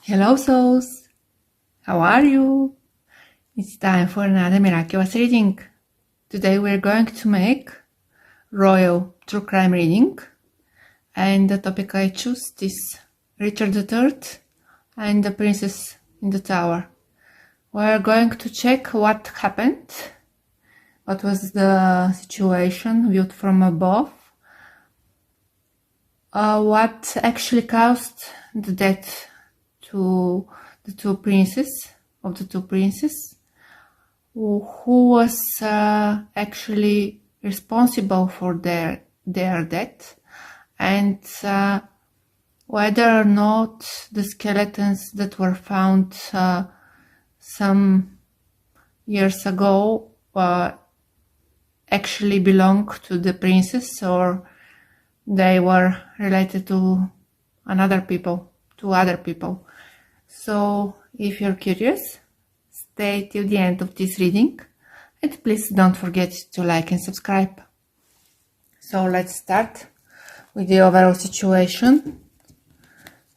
Hello souls! How are you? It's time for another miraculous reading. Today we're going to make royal true crime reading, and the topic I choose is Richard III and the Princess in the Tower. We're going to check what happened, what was the situation viewed from above, what actually caused the death to the two princes, who was actually responsible for their death, and whether or not the skeletons that were found some years ago actually belong to the princes, or they were related to other people. So if you're curious, stay till the end of this reading, and please don't forget to like and subscribe. So let's start with the overall situation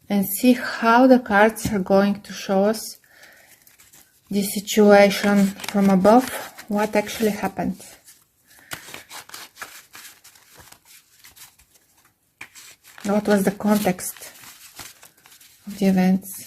and see how the cards are going to show us the situation from above, what actually happened. What was the context of the events?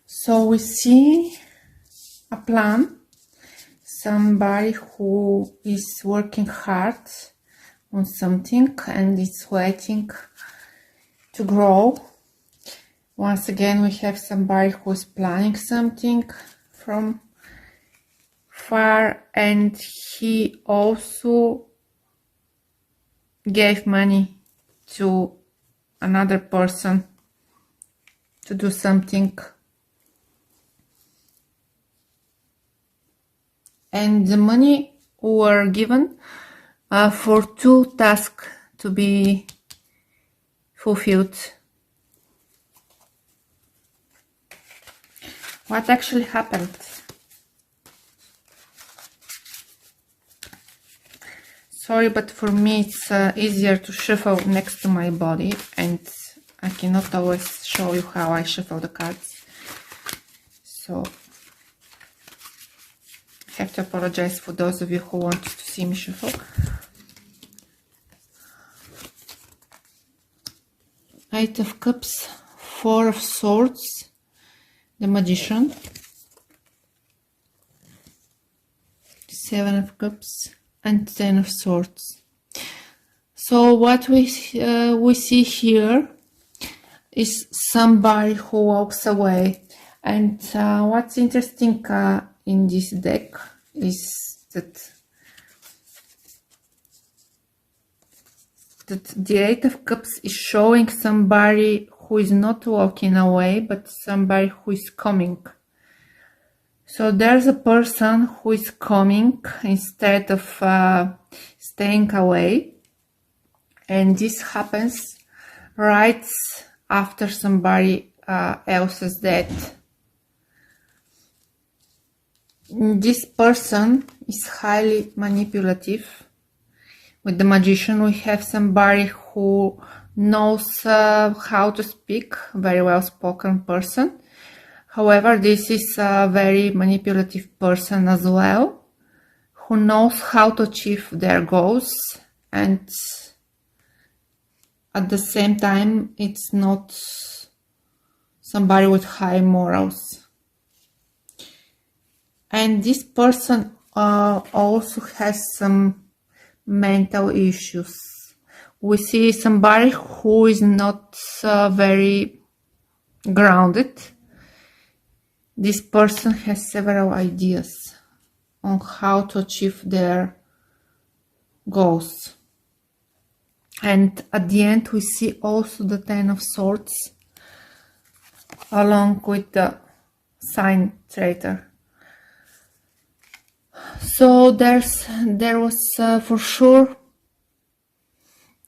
So we see a plan, somebody who is working hard on something and is waiting to grow. Once again, we have somebody who is planning something from far, and he also gave money to another person to do something. And the money were given for two tasks to be fulfilled. What actually happened? Sorry, but for me it's easier to shuffle next to my body, and I cannot always show you how I shuffle the cards. So I have to apologize for those of you who want to see me shuffle. Eight of Cups, Four of Swords, the Magician, Seven of Cups, and Ten of Swords. So what we see here is somebody who walks away, and what's interesting in this deck is that the Eight of Cups is showing somebody who is not walking away, but somebody who is coming. So there's a person who is coming instead of staying away, and this happens right after somebody else's death. This person is highly manipulative. With the Magician, we have somebody who knows how to speak, very well spoken person. However, this is a very manipulative person as well, who knows how to achieve their goals, and at the same time it's not somebody with high morals. And this person also has some mental issues. We see somebody who is not very grounded. This person has several ideas on how to achieve their goals. And at the end we see also the Ten of Swords along with the Sign Traitor. So there was for sure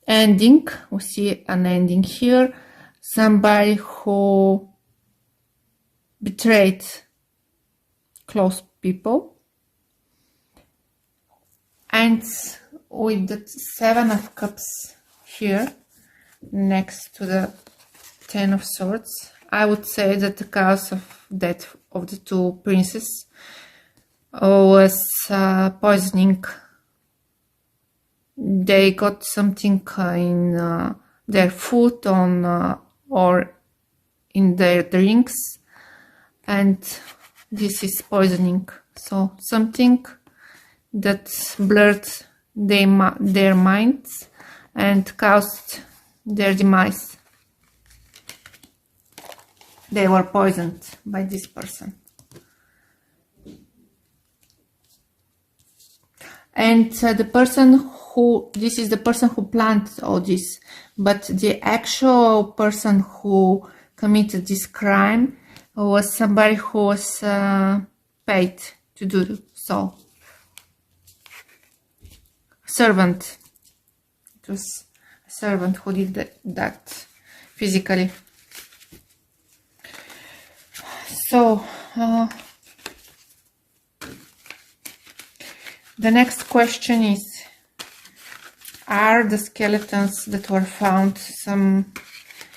ending. We see an ending here. Somebody who betrayed close people. And with the 7 of Cups here, next to the 10 of Swords, I would say that the cause of death of the two princes was poisoning. They got something in their food or in their drinks, and this is poisoning. So something that blurred their minds and caused their demise. They were poisoned by this person. And the person who, this is the person who planned all this, but the actual person who committed this crime was somebody who was paid to do so. Servant. It was a servant who did that physically. So, the next question is, are the skeletons that were found some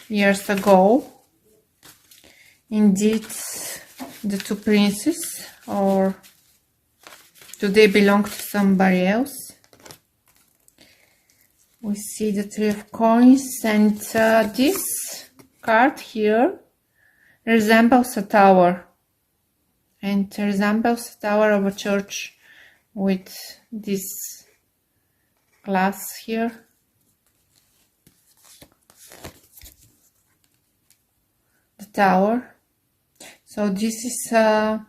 years ago indeed the two princes, or do they belong to somebody else? We see the 3 of coins, and this card here resembles a tower, and resembles a tower of a church with this glass here. The tower. So this is a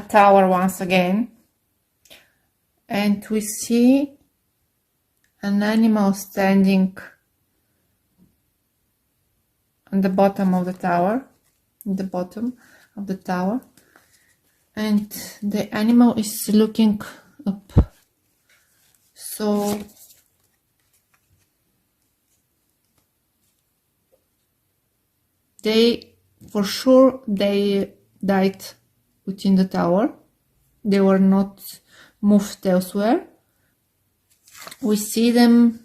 tower once again, and we see an animal standing on the bottom of the tower, and the animal is looking up. So for sure they died within the tower. They were not moved elsewhere. We see them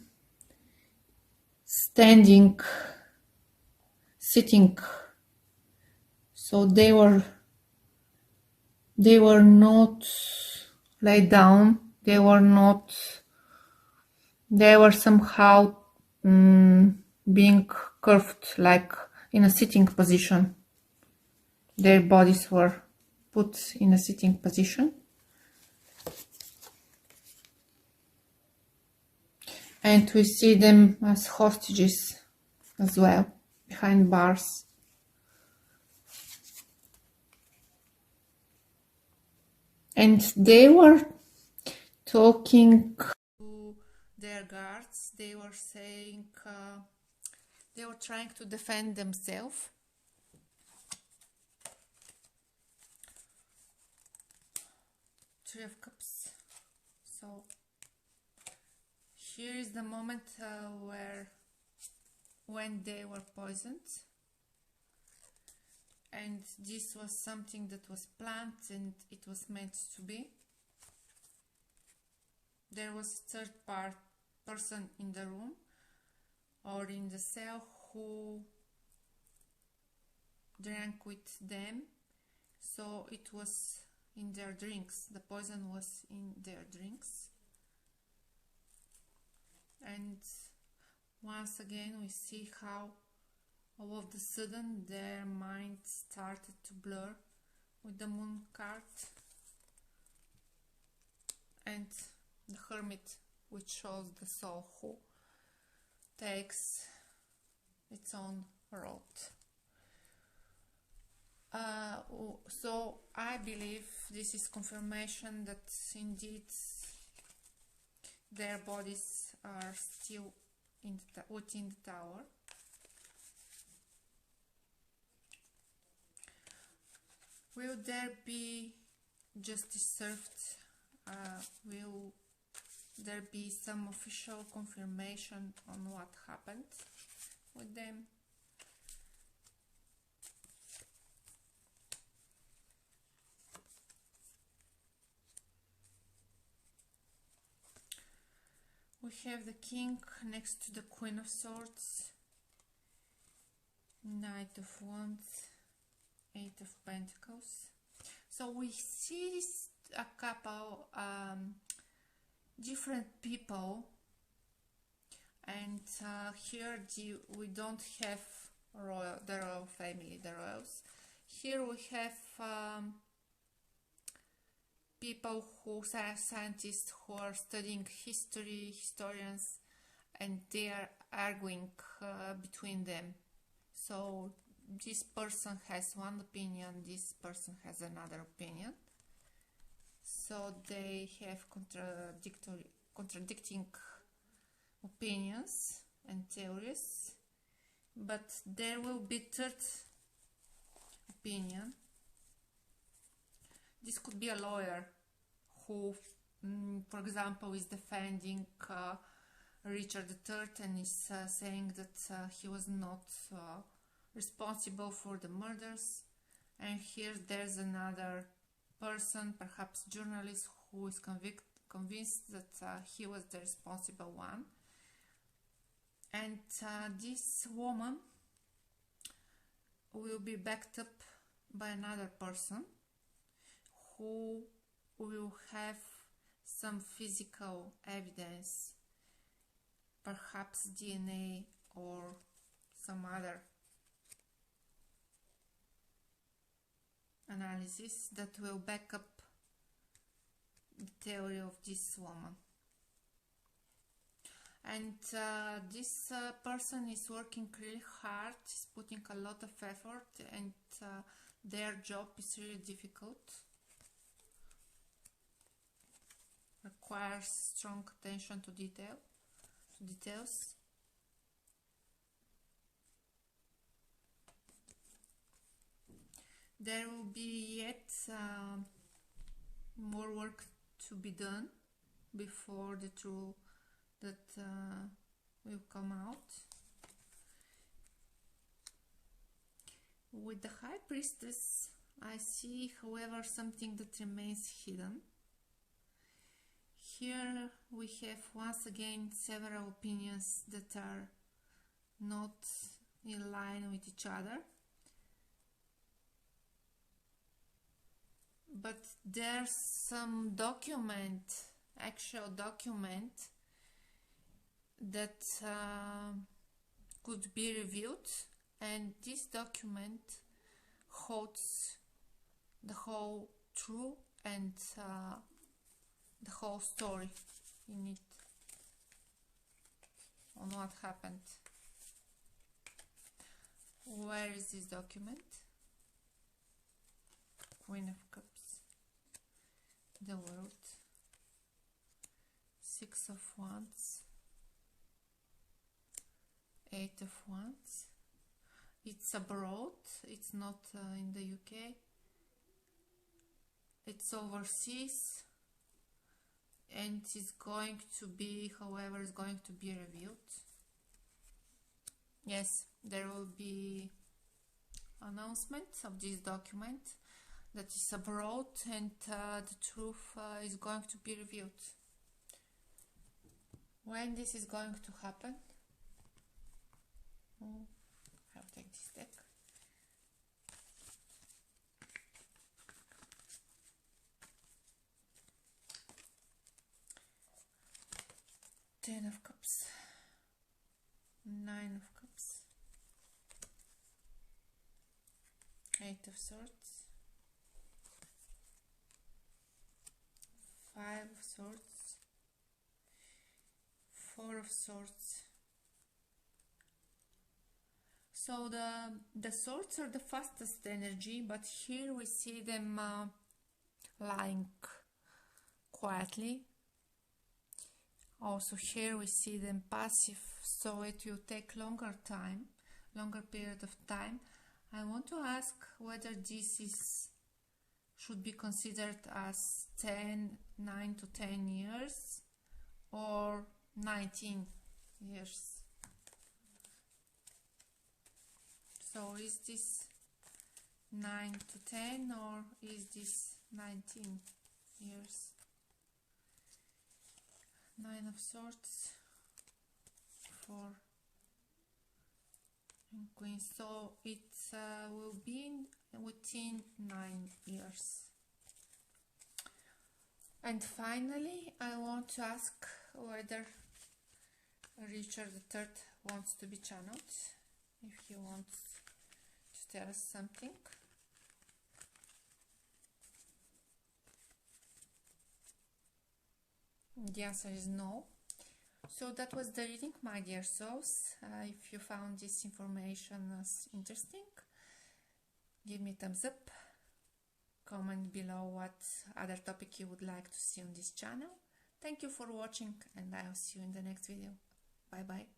standing, sitting. So they were not laid down. They were somehow being curved, like in a sitting position. Their bodies were put in a sitting position. And we see them as hostages as well, behind bars. And they were talking to their guards. They were saying, they were trying to defend themselves. Three of Cups. So here is the moment when they were poisoned, and this was something that was planned and it was meant to be. There was a third person in the room or in the cell who drank with them, so it was in their drinks. The poison was in their drinks. And once again we see how all of a sudden their mind started to blur with the Moon card and the Hermit, which shows the soul who takes its own road. So I believe this is confirmation that indeed their bodies are still within the tower. Will there be justice served? Will there be some official confirmation on what happened with them? We have the king next to the queen of swords, knight of wands, eight of pentacles. So we see a couple different people, and here we don't have the royal family, the royals. Here we have people who are scientists who are studying history, historians, and they are arguing between them. So this person has one opinion, this person has another opinion. So they have contradicting opinions and theories, but there will be third opinion. This could be a lawyer who, for example, is defending Richard III and is saying that he was not responsible for the murders. And here there's another person, perhaps journalist, who is convinced that he was the responsible one. And this woman will be backed up by another person who will have some physical evidence, perhaps DNA or some other analysis that will back up the theory of this woman. And this person is working really hard, is putting a lot of effort, and their job is really difficult, requires strong attention to details. There will be yet more work to be done before the truth that will come out. With the High Priestess, I see, however, something that remains hidden. Here we have once again several opinions that are not in line with each other, but there's some document, actual document, that could be reviewed, and this document holds the whole truth and the whole story in it on what happened. Where is this document? Queen of Cups, the World, Six of Wands, Eight of Wands. It's abroad, it's not in the UK, it's overseas, and it's going to be, however, is going to be reviewed. Yes, there will be announcement of this document that is abroad, and the truth is going to be reviewed. When this is going to happen? I'll take this deck. Ten of Cups, Nine of Cups, Eight of Swords, Five of Swords, Four of Swords. So the swords are the fastest energy, but here we see them lying quietly. Also here we see them passive, so it will take longer period of time. I want to ask whether this should be considered as 9 to 10 years or 19 years. So is this 9 to 10 or is this 19 years? Nine of Swords, 4 and queen, so it will be within 9 years. And finally, I want to ask whether Richard III wants to be channeled, if he wants to tell us something. The answer is no. So that was the reading, my dear souls. If you found this information interesting, give me a thumbs up. Comment below what other topic you would like to see on this channel. Thank you for watching, and I'll see you in the next video. Bye bye.